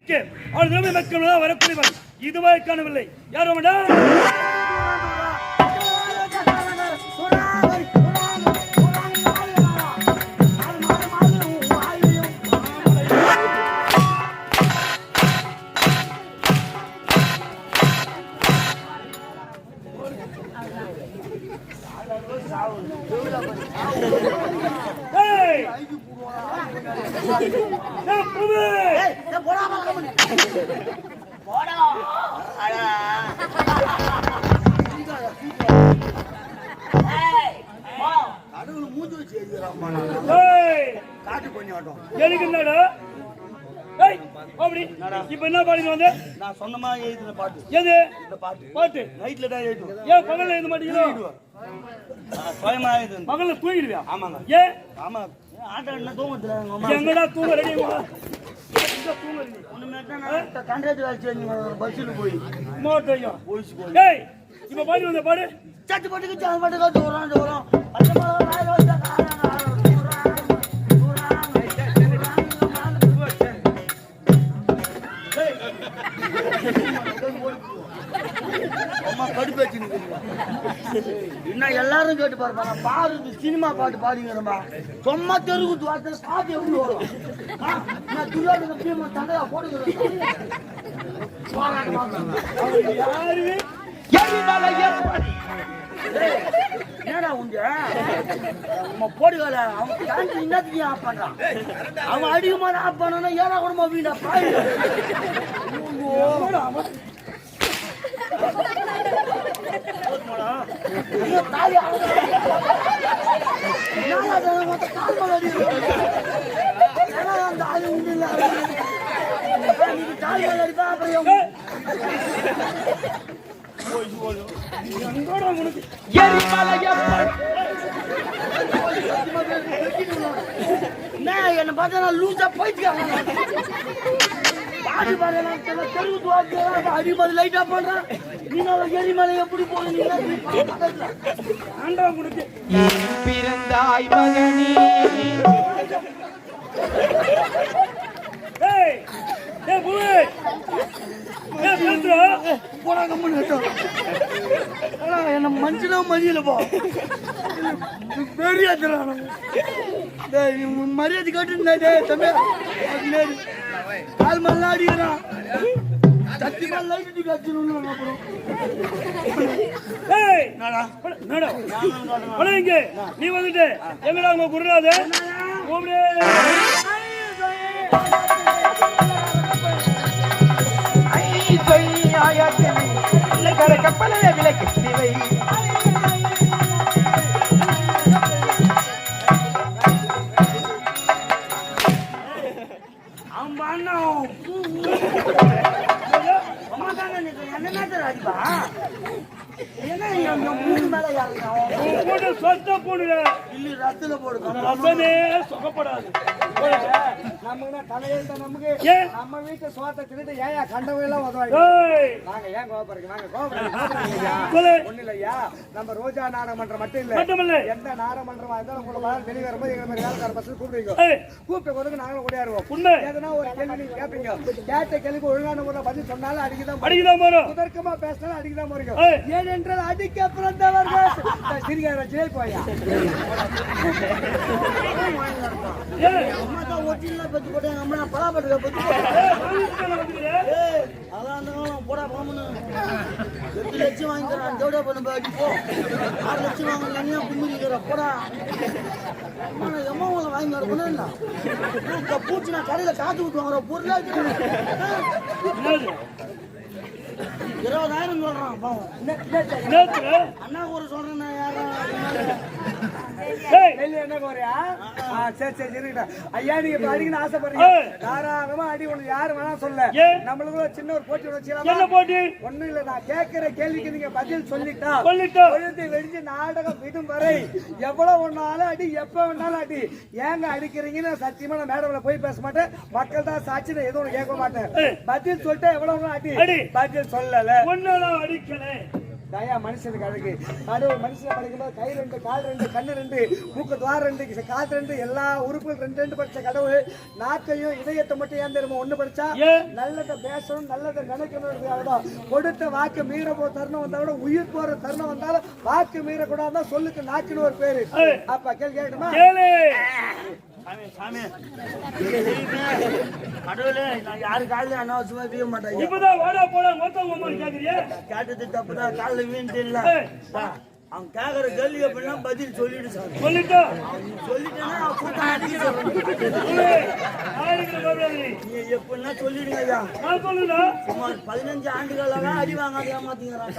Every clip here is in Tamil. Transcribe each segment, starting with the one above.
அவன் திறமை மக்கள் வரக்கூடியவன் இதுவரை காணவில்லை. யாரும் இப்ப என்ன பாடி வந்து நான் சொன்னமா எழுதின பாட்டு எது இந்த பாட்டு நைட்ல தான் எழுதுவேன். ஏன் பகல்ல எழுத மாட்டீங்களோ? சுயமா எழுதுவேன். பகல்ல தூங்கிடுவியா? ஆமாங்க. ஏன்? ஆமா ஆட்ட என்ன தூங்கத்துல எங்கடா தூங்க ரெடிமா தூங்குறீங்க ஒண்ணுமேட்டா நான் கண்டக்டர் ஆச்சு பஸ்ல போய் மோட்டையா போயிச்சு போய். ஏய் இப்ப பாடி வந்த பாடு சட்டு போட்டுக்கு சான் பாட்டுக்கு வரோம் அச்சமா ராயரோஜா அம்மா கடுப்பேச்சு என்ன எல்லாரும் கேட்டு பாருப்பா. நான் பாரு சினிமா பாட்டு பாடிங்கிறமா சும்மா தெருகுத்து வார்த்தை காத்து எப்படி வரும்? நான் துரியோதன தந்தையா போடுகிறேன். என்னடா உங்க போடுகல அவன் தாண்டி இன்னத்துக்கு ஆஃப் பண்றான். அவன் அதிகமான ஆஃப் பண்ணா ஏன்னா கூட வீடா பாய் என்ன பார்த்தா லூசா போயிட்டு அடிமதி லைட்டா பண்றான். நீங்க எரிமலை எப்படி போறீங்க? பிறந்தாய் மகனே என்ன மனுஷனா மதியல போ பெரிய மரியாதை காட்டு தம்பி கால் மல்லா அடிக்கிறான். சத்தி மல்லா நீ வந்துட்டு எங்கடா உங்க குருராது கப்பலே விலைக்கு சிலை நம்ம வீட்டு சோத்தை திருட்டு ஏன் கண்டவையெல்லாம் உதவாங்க. நாங்க ஏன் கோபப்படுறீங்க? நாங்க கோபப்படுறீங்க ஒண்ணு இல்லையா. நம்ம ரோஜா நாடகமன்றம் மட்டும் இல்ல எந்த நாடகமன்றமா இருந்தாலும் உங்களை வெளியே வரும்போது எங்க மாதிரி வேலைக்கார பஸ் கூப்பிடுவீங்க. கூப்பிட்ட போதுக்கு நாங்களும் ஓடியாருவோம். எதனா ஒரு கேள்வி நீங்க கேட்பீங்க. கேட்ட கேள்விக்கு ஒழுங்கான முறையில் பதில் சொன்னாலும் அடிக்கதான் வரும். சுதர்க்கமா பேசினாலும் அடிக்கதான் போறீங்க. ஏனென்றால் அடிக்க பிறந்தவர்கள் சிரிக்கிற ஜெயில் போயா ஒட்டினா பத்தி போட்டு எங்க அம்மா பலாப்பட்டுக்க பத்தி அதான் போடா போமனு 8 லட்சம் வாங்கிக்கிறான். ஜோடா பண்ண அடிப்போ 6 லட்சம் வாங்கலைன்னா கும்பிடுகிற போடா எம்மாவை வாங்கி வரணும்னா பூச்சி நான் கடையில காத்து ஊற்றுவாங்க பொருளா 20,000 சொல்றான் பாவம். அண்ணா ஒரு சொல்றேன் என்ன கோரியா? சரி ஐயா நீங்க அடிக்கணும் ஆசைப்படுறீங்க தாராளமா அடி. ஒண்ணு யாரு வேணா சொல்ல நம்மளுக்குள்ள சின்ன ஒரு போட்டி வச்சுக்கலாம். போட்டி ஒண்ணும் இல்ல. நான் கேட்கிற கேள்விக்கு நீங்க பதில் சொல்லிட்டா வெடிச்சு நாடகம் விடும் வரை எவ்வளவு ஒன்னாலும் அடி எப்ப வேணாலும் அடி. ஏங்க அடிக்கிறீங்கன்னு சத்தியமா நான் மேடம்ல போய் பேச மாட்டேன். மக்கள் தான் சாட்சி எதுவும் ஒண்ணு கேட்க மாட்டேன். பதில் சொல்லிட்டா எவ்வளவு அடி. பதில் சொல்லல ஒன்னாலும் அடிக்கல தயா மனுஷனுக்கு அழகு. கடவுள் மனுஷனை படைக்கும்போது கை 2, கால் 2, கண்ணு 2, மூக்கு துவாரம் 2, காது 2, எல்லா உறுப்புகள் 2 படிச்ச கடவுள் நாக்கையும் இதயத்தை மட்டும் ஏன் தெரியுமா ஒண்ணு படிச்சா நல்லதை பேசணும், நல்லதை நினைக்கணும். கொடுத்த வாக்கு மீற போ தருணம் வந்தா கூட உயிர் போற தருணம் வந்தாலும் வாக்கு மீறக்கூடாதுதான் சொல்லுக்கு நாக்குன்னு ஒரு பேரு. அப்ப கேள்வி கேட்கணுமா? கடவுளே நான் யாரு காலில் அனாவசியமா வீய மாட்டேன். இப்பதான் வாடா போடா மொத்தம் கேக்குறியா? கேட்டது தப்புதான். காலில் வீண்டு இல்ல அவன் கேக்குற கேள்வி அப்படின்னா பதில் சொல்லிட்டு சார் சொல்லிட்டா சொல்லிட்டேன்னா நீ எப்படின்னா சொல்லிடுங்க ஐயா. சுமார் 15 ஆண்டுகளாக அடி வாங்காத ஏமாத்தீங்கிறான்.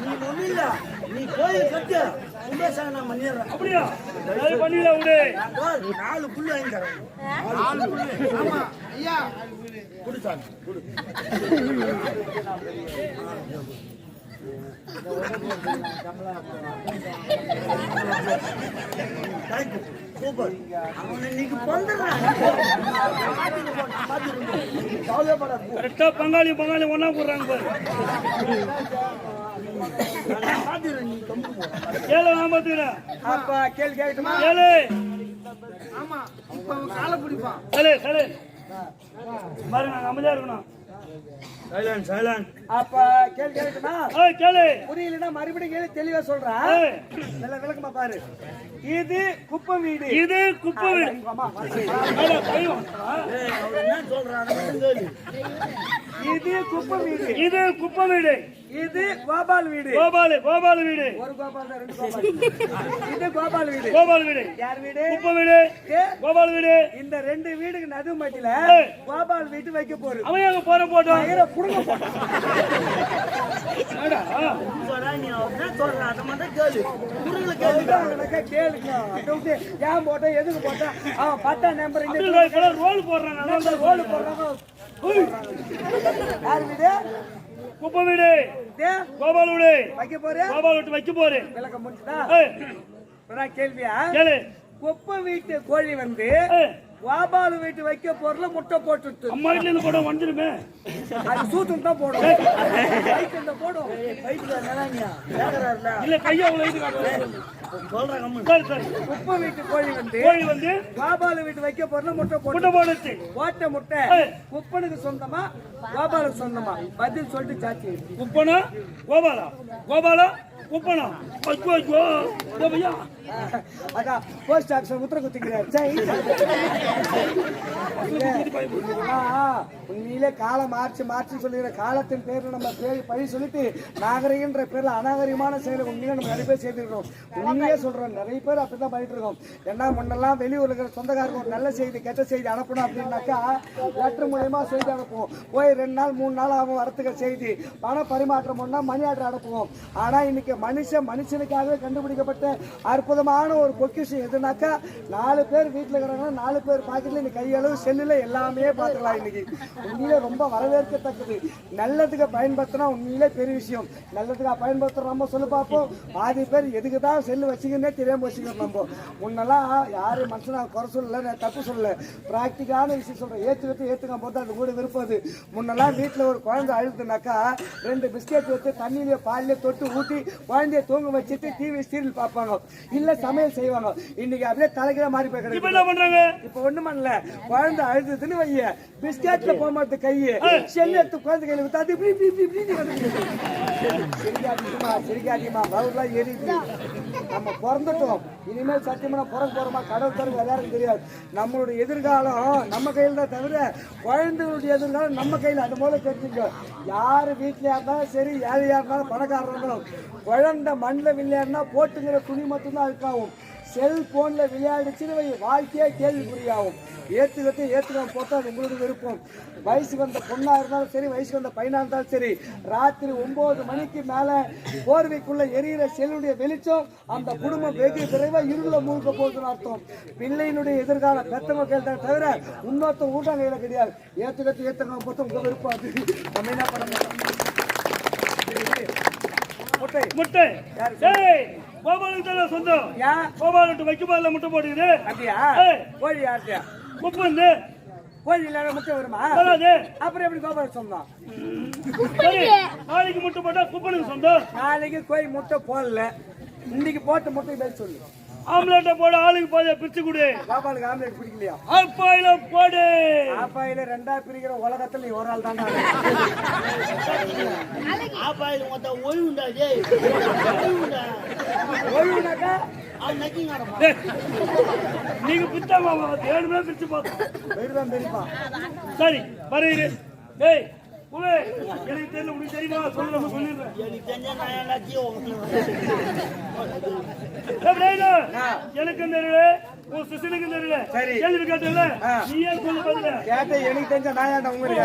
நீ ஒண்ணு இல்ல, நீ கோயில் கட்டு உண்டேசாக நான் பண்ணிடுறேன். அப்படியா பண்ணிடல விடு. 4 புல்லு வாங்கி தரேன். 4 புல்லு. ஆமா ஐயா குடு சார் குடு. சூப்பர். பங்காளி பங்காளி ஒன்னா போடுறாங்க பாரு. அப்ப கேள்வி கேட்கட்டுமா? ஆமா காலை பிடிப்பான். பாருங்க நாங்க அமைதியா இருக்கணும். Silent silent. அப்ப கேள்வி கேட்கட்டுமா? கேளு. புரியலன்னா மறுபடியும் கேள்வி தெளிவா சொல்றேன். நல்ல விளக்கமா பாரு. இது குப்பை வீடு. இது குப்பை வீடு. என்ன சொல்றாங்க? இது குப்பை வீடு. இது குப்பை வீடு. இது கோபால் வீடு. கோபால் வீடு. ஒரு கோபால் தான், 2 கோபால். இது கோபால் வீடு. கோபால் வீடு. யார் வீடு? குப்பை வீடு. கோபால் வீடு. இந்த 2 வீடுக்கு நடு மத்தியில கோபால் வீட்டு வைக்க போறோம். அவன் அங்க போற போட்டோம். புடுங்க போட்டோம். நீ என்ன சொல்ற? அத மட்டும் கேளு. புடுங்கல கேளுங்க. ஏன் போட்டா எதுக்கு போட்டா? அவன் 10 நம்பர் ரோல் போடுறான். ரோல் போடுறாங்க. யார் வீடு? குப்பை வீடு. கோபால் வீடு வைக்க போறேன். கோபால் வீட்டு வைக்க போறேன். விளக்கம் முடிச்சுதா? கேள்வியா? கேளு. குப்பை வீட்டு கோழி வந்து கோபால் வீட்டு வைக்க பொருள் முட்டை போட்டு அம்மா வீட்டுல இருந்து போட வந்துருமே. அது சூத்தம் தான் போடும். போடும் இல்ல கையா குப்பை வீட்டு கோழி வந்து கோபால் வீட்டு வைக்க பொருள் முட்டை போட்டு போட்ட முட்டை குப்பனுக்கு சொந்தமா கோபாலுக்கு சொந்தமா? பதில் சொல்லிட்டு சாச்சி. குப்பனா கோபாலா? கோபாலா குப்பனா? அதான் போஸ்ட் ஆஃபீஸ் முத்திர குத்திக்கிறார். உண்மையிலே காலம் மார்ச் சொல்லிடுற காலத்தின் பேர்ல நம்ம பழி சொல்லிட்டு நாகரிகன்ற பேர்ல அநாகரிகமான செயலை உண்மையிலே நம்ம நிறைய பேர் செய்திருக்கோம். உண்மையே சொல்றோம், நிறைய பேர் அப்படிதான் பண்ணிட்டு இருக்கோம். ஏன்னா முன்னெல்லாம் வெளியூர்ல இருக்கிற சொந்தக்காரங்க ஒரு நல்ல செய்தி கெட்ட செய்தி அனுப்பணும் அப்படின்னாக்கா லெட்டர் மூலயமா செய்தி அனுப்புவோம். போய் 2 நாள் 3 நாள் ஆகும் வரத்துக்கு செய்தி. பண பரிமாற்றம் பண்ணா மணி ஆர்டர் அனுப்புவோம். ஆனா இன்னைக்கு மனுஷனுக்காகவே கண்டுபிடிக்கப்பட்ட அற்புதமான ஒரு பொக்கிஷம் எதுனாக்கா 4 பேர் வீட்டுல இருக்கிறாங்க, 4 பேர் பாக்கெட்ல இன்னைக்கு கையளவு செல்லுல எல்லாமே பார்த்துக்கலாம். இன்னைக்கு உண்மையிலே ரொம்ப வரவேற்கத்தக்கது. நல்லதுக்கு பயன்படுத்தினா உண்மையிலே பெரிய விஷயம். நல்லதுக்கு பயன்படுத்துறோம். நம்ம சொல்லி பார்ப்போம். பாதி பேர் எதுக்குதான் செல்லு வச்சுக்கின்னே தெரியாம வச்சுக்கிறோம். நம்ம முன்னெல்லாம் யாரும் மனுஷனா குறை சொல்லல, நான் தப்பு சொல்லல, பிராக்டிக்கான விஷயம் சொல்றேன். ஏத்துக்க போது அது கூட விருப்பது. முன்னெல்லாம் வீட்டுல ஒரு குழந்தை அழுதுனாக்கா 2 பிஸ்கெட் வச்சு தண்ணியில பாலில தொட்டு ஊட்டி குழந்தைய தூங்க வச்சுட்டு டிவி சீரியல் பார்ப்பாங்க, இல்ல சமையல் செய்வாங்க. இன்னைக்கு அப்படியே தலைக்கிற மாதிரி போய் கிடையாது. இப்ப ஒண்ணும் பண்ணல, குழந்தை அழுதுன்னு வைய பிஸ்கெட்ல போக மாட்டேன் கையை செல்லு எடுத்து குழந்தை கையில விட்டு அது சிரிக்காதிமா வவுலாம் எரியுது. நம்ம பிறந்துட்டோம், இனிமேல் சத்தியமா பிறகு போறோமா கடவுள் தரும் எல்லாருக்கும் தெரியாது. நம்மளுடைய எதிர்காலம் நம்ம கையில் தான் தவிர குழந்தைகளுடைய எதிர்காலம் நம்ம கையில். அது போல தெரிஞ்சுக்கோ. யாரு வீட்டுல இருந்தாலும் சரி, ஏழையா இருந்தாலும் பணக்காரர் இருந்தாலும் குழந்தை மண்ணில் விளையாடுனா போட்டுங்கிற துணி மட்டும்தான் அழுக்காகும். செல்போன்ல விளையாடிச்சுன்னு வாழ்க்கையே கேள்விக்குறியாகும். ஏத்துக்காம போட்டா அது உங்களுக்கு விருப்பம். வயசுக்கு வந்த பொண்ணா இருந்தாலும் சரி, வயசுக்கு வந்த பையனா இருந்தாலும் சரி, ராத்திரி 9 மணிக்கு மேல போர்வைக்குள்ள எரியிற செல்லுடைய வெளிச்சம் அந்த குடும்பம் வெகு விரைவா இருள மூழ்க போகுதுன்னு அர்த்தம். பிள்ளையினுடைய எதிர்காலம் பெத்தவங்க கையில் தவிர இன்னொருத்த ஊட்டம் கையில கிடையாது. ஏத்துக்காம போட்டு உங்க விருப்பம். அது நம்ம என்ன பண்ண மாட்டோம். முட்டை கோபாலுக்கு தான் சொந்தம். கோபாலுக்கு வைக்க போடல முட்டை போட்டுக்குது. அப்படியா? கோழி யார்கிட்ட? குப்பந்து கோழி இல்லாத முட்டை வருமா? வராது. அப்புறம் எப்படி கோபால் சொந்தம்? சரி, நாளைக்கு முட்டை போட்டா குப்பனுக்கு சொந்தம். நாளைக்கு கோழி முட்டை போடல, இன்னைக்கு போட்ட முட்டை பேர் சொல்லு. ஆம்லெட்டை போட ஆளுக்கு பாதியா பிரிச்சு கொடு. கோபாலுக்கு ஆம்லெட் பிடிக்கலையா? ஆப்பாயில போடு. ஆப்பாயில ரெண்டா பிரிக்கிற உலகத்துல நீ ஒரு ஆள் தான். ஆப்பாயில மொத்த ஒழுங்குண்டா டேய். ஒழுங்குனாக்கா அவன் நக்கிங் ஆடமா. நீங்க பித்தாமா தேடுமே பிரிச்சு பார்த்தோம். பெரியதான் பெரியப்பா. சரி வருகிறேன். ஏய் உவே, எனக்கு தெரியல, உனக்கு தெரியுமா? சொல்லுங்க, சொல்லிடுறேன். எனக்கு தெரிஞ்ச நான் எல்லாத்தையும் எனக்கு தெரியல, உன் சிசனுக்கு தெரியல. சரி. கேள்வி கேட்டல, நீ ஏன் சொல்ல பதில? கேட்ட எனக்கு தெரிஞ்ச நான் ஏன்டா உங்களுக்கு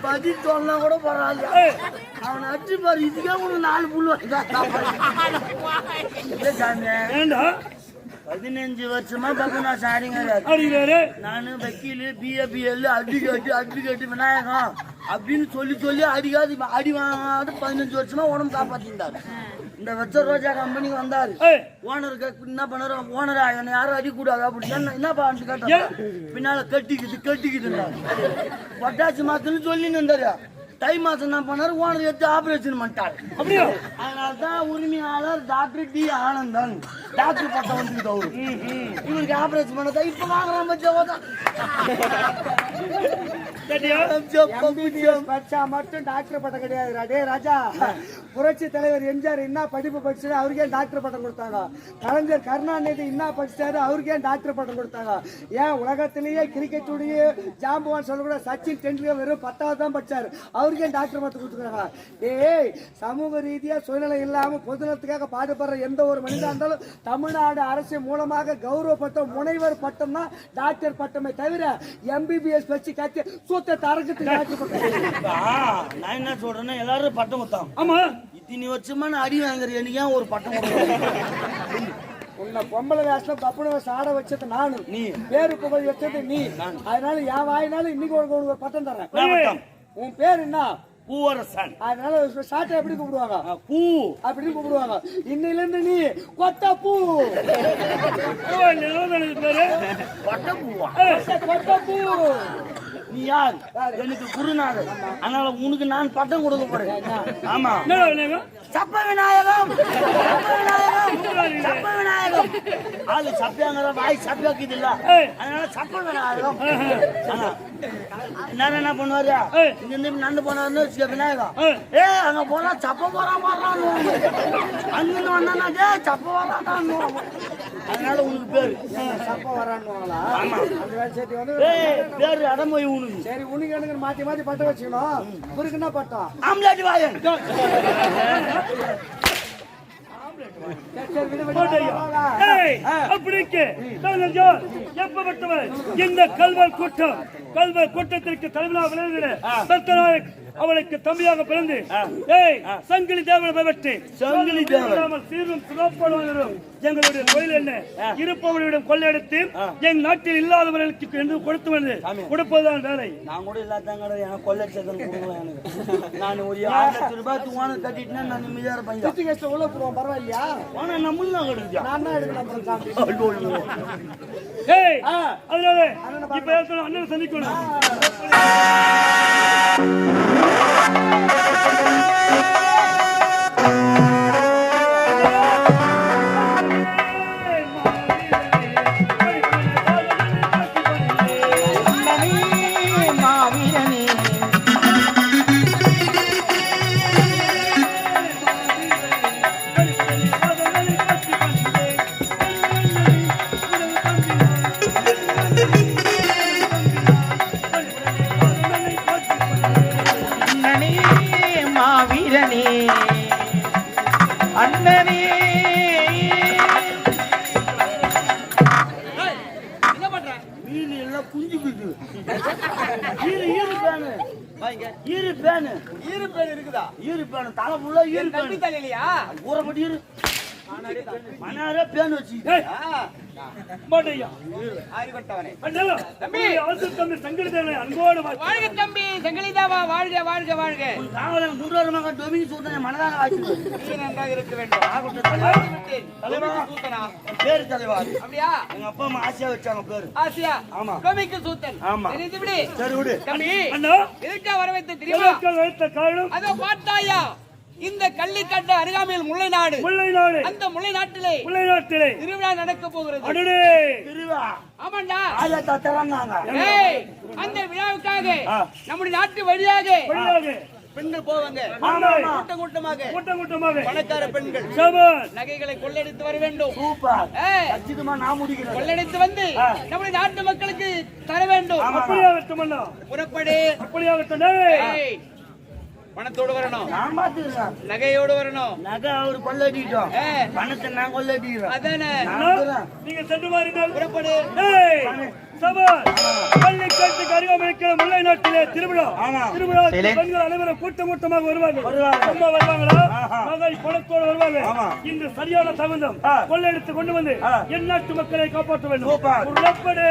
பதில் சொன்னா கூட பரவாயில்ல. அவனை அடிச்சு பாரு, இதுக்கே ஒரு 4 புல்லு ஏண்டா 15 வருஷமா பக்கம் நான் சாரிங்க. அடிக்கிறாரு. நானு வக்கீலு, பிஏபிஎல், அட்வொகேட் விநாயகம் அப்படின்னு சொல்லி அடிக்காது அடி வாங்காத 15 வருஷமா உடம்பு காப்பாத்திருந்தாரு. இந்த வச்ச ரோஜா கம்பெனிக்கு வந்தாரு. ஓனருக்கு என்ன பண்ணாரு, ஓனரா என்னை யாரும் அடிக்கூடாது அப்படின்னு என்னப்பா கேட்டாரு. பின்னால கட்டிக்கிட்டு பொட்டாசி மாசம்னு சொல்லின்னு இருந்தாரு. தை மாசம் என்ன பண்ணாரு, ஓனர் எடுத்து ஆபரேஷன் பண்ணிட்டாரு. அப்படியா? அதனால்தான் உரிமையாளர் டாக்டர் டி ஆனந்தன் டாக்டர் பட்டம் வந்துருக்கு அவரு. இவருக்கு ஆபரேஷன் பண்ணதா இப்ப வாங்குறான் படிச்சா மட்டும் டாக்டர் பட்டம் கிடையாது. டே ராஜா, புரட்சி தலைவர் எம்ஜிஆர் என்ன படிப்பு படிச்சாரு, அவருக்கே டாக்டர் பட்டம் கொடுத்தாங்க. கலைஞர் கருணாநிதி என்ன படிச்சாரு, அவருக்கே டாக்டர் பட்டம் கொடுத்தாங்க. ஏன் உலகத்திலேயே கிரிக்கெட்டுடைய ஜாம்பவான் சொல்லக்கூட சச்சின் டெண்டுல்கர் வெறும் 10வது தான் படிச்சாரு, அவருக்கே டாக்டர் பட்டம் கொடுத்துருக்காங்க. ஏய், சமூக ரீதியா சுயநலம் இல்லாம பொதுநலத்துக்காக பாடுபடுற எந்த ஒரு மனிதா இருந்தாலும் தமிழ்நாடு அரசு மூலமாக கௌரவ பட்டம், முனைவர் பட்டம் தான் டாக்டர் பட்டமே தவிர எம்பிபிஎஸ் வச்சு கட்சி சூத்த தரகத்துக்கு டாக்டர் பட்டம். நான் என்ன சொல்றேன்னா, எல்லாரும் பட்டம் கொடுத்தாங்க. ஆமா, இத்தனை வருஷமா நான் அடி வாங்குறேன், எனக்கு ஏன் ஒரு பட்டம் உன்னை பொம்பளை வேஷம் பப்பன சாட வச்சது நானு, நீ பேரு புகழ் வச்சது நீ. அதனால என் வாயினாலும் இன்னைக்கு ஒரு பட்டம் தரேன். உன் பேர் என்ன? பூவரசன். அதனால சாட்டை எப்படி கூப்பிடுவாங்க? பூ அப்படின்னு கூப்பிடுவாங்க. இன்னையில இருந்து நீ கொட்ட பூ. பேரு கொட்ட பூவா? கொட்ட பூ. நீ யார்? எனக்கு குருநாதர். அதனால உனக்கு நான் பட்டம் கொடுக்க போறேன். ஆமா, சப்ப விநாயகம். சப்ப விநாயகம். ஆளு சப்பியாங்கிற வாய் சப்பியாக்குது இல்ல, அதனால சப்ப விநாயகம். நேரம் என்ன பண்ணுவாரு, இங்க இருந்து நடந்து போனாருன்னு விநாயகம். அங்க போனா சப்ப போறான் அங்கிருந்து வந்தானா சப்ப வரான். அதனால உனக்கு பேரு சப்ப வரான்னுவாங்களா? பேரு அடமொழி உனக்கு. சரி, உனக்கு எனக்கு மாத்தி மாத்தி பட்டம் வச்சுக்கணும். இவருக்கு என்ன பட்டம்? ஆம்லேட் வாயன். எப்பப்பட்டவர் இந்த கல்வர் கூட்டத்திற்கு தலைவனாக விளையாடுகிற அவளுக்கு தம்பியாக பிறந்து சங்கிலி தேவனை பெற்று சீரும் சிறப்பாளரும் எங்களுடைய கோயில் என்ன இருப்பவர்களிடம் கொள்ளையடித்து என் நாட்டில் இல்லாதவர்களுக்கு என்று கொடுப்பதுதான் வேலை. நான் கூட இல்லாதாங்க எனக்கு கொள்ளை நான் ஒரு 6,00,000 ரூபாய்க்கு ஓனர் கட்டிட்டு நான் நிம்மதியா இருப்பேன். உள்ள போடுவோம், பரவாயில்லையா? ஆனா நம்மளும் தான் கிடைச்சா நான் தான் எடுக்கலாம். அதனால இப்ப அண்ணன் சந்திக்கணும். அண்ணனே மீன் எல்லாம் குஞ்சு குஞ்சு ஈரு பேனு இருக்குதா? ஈரு பேனு தலை ஃபுல்லா ஈரு பேனு. ஊறப்பட்டு ஈரு மனாரே பேன் வச்சு ஏய், மாட்டையா ஆரிவட்டவனே அண்ணா தம்பி அவசர தம்பி சங்கரிதனை அன்போடு வாழ்க தம்பி சங்கலிதாவா வாழ்க வாழ்க வாழ்க காவலன் முன்வரமாக டொமினி சூத்தனை மனதாக ஆச்சு நீ நன்றாக இருக்க வேண்டும் தலைவா சூத்தனா பேரு தலைவா அப்படியா எங்க அப்பா அம்மா ஆசையா வச்சாங்க பேரு ஆசியா ஆமா. கோமிக்கு சூத்தன் ஆமா. தெரிந்து விடு சரி விடு தம்பி அண்ணா எதுக்கா வர வைத்த தெரியுமா எதற்காக வைத்த காரணம் அதோ பார்த்தாயா இந்த கள்ளிக்கட்டு அருகாமையில் முல்லை நாடு முல்லை நாடு அந்த முல்லை நாட்டிலே முல்லை நாட்டிலே திருவிழா நடக்க போகிறது அடடே திருவா ஆமாண்டா ஆயா தரங்காங்க ஏய் அந்த விழாவுக்காக ஆ. நம்முடைய நாட்டு வழியாக வழியாக பெண்கள் போவாங்க ஆமா. கூட்டம் கூட்டமாக கூட்டம் கூட்டமாக பணக்கார பெண்கள் சபாஷ் நகைகளை கொள்ளையடித்து வர வேண்டும் சூப்பர் ஏய், கச்சிதமா நான் முடிக்கிறேன் கொள்ளையடித்து வந்து நம்முடைய நாட்டு மக்களுக்கு தர வேண்டும் அப்படியாகட்டும் அண்ணா புறப்படு அப்படியாகட்டும் டேய். ஏய், பணத்தோடு வரணும் நான் பாத்துக்கிறேன் நகையோடு வரணும் நகை அவரு கொள்ளடிட்டோம் ஏய், பணத்தை நான் கொள்ளடிக்கிறேன் அதானே அண்ணா, நீங்க சென்று வாருங்கள் புறப்படு டேய், சபாஷ் பள்ளிக்கட்டுக்கு அருகாமையில் இருக்கிற முல்லை நாட்டிலே திருவிழா ஆமா. திருவிழா பெண்கள் அனைவரும் கூட்டம் கூட்டமாக வருவார்கள் ரொம்ப வருவாங்களா நகை பணத்தோடு வருவாங்க ஆமா. இன்று சரியான தகுந்தம் கொள்ளையடித்து கொண்டு வந்து என் நாட்டு மக்களை காப்பாற்ற வேண்டும் சூப்பர். புறப்படு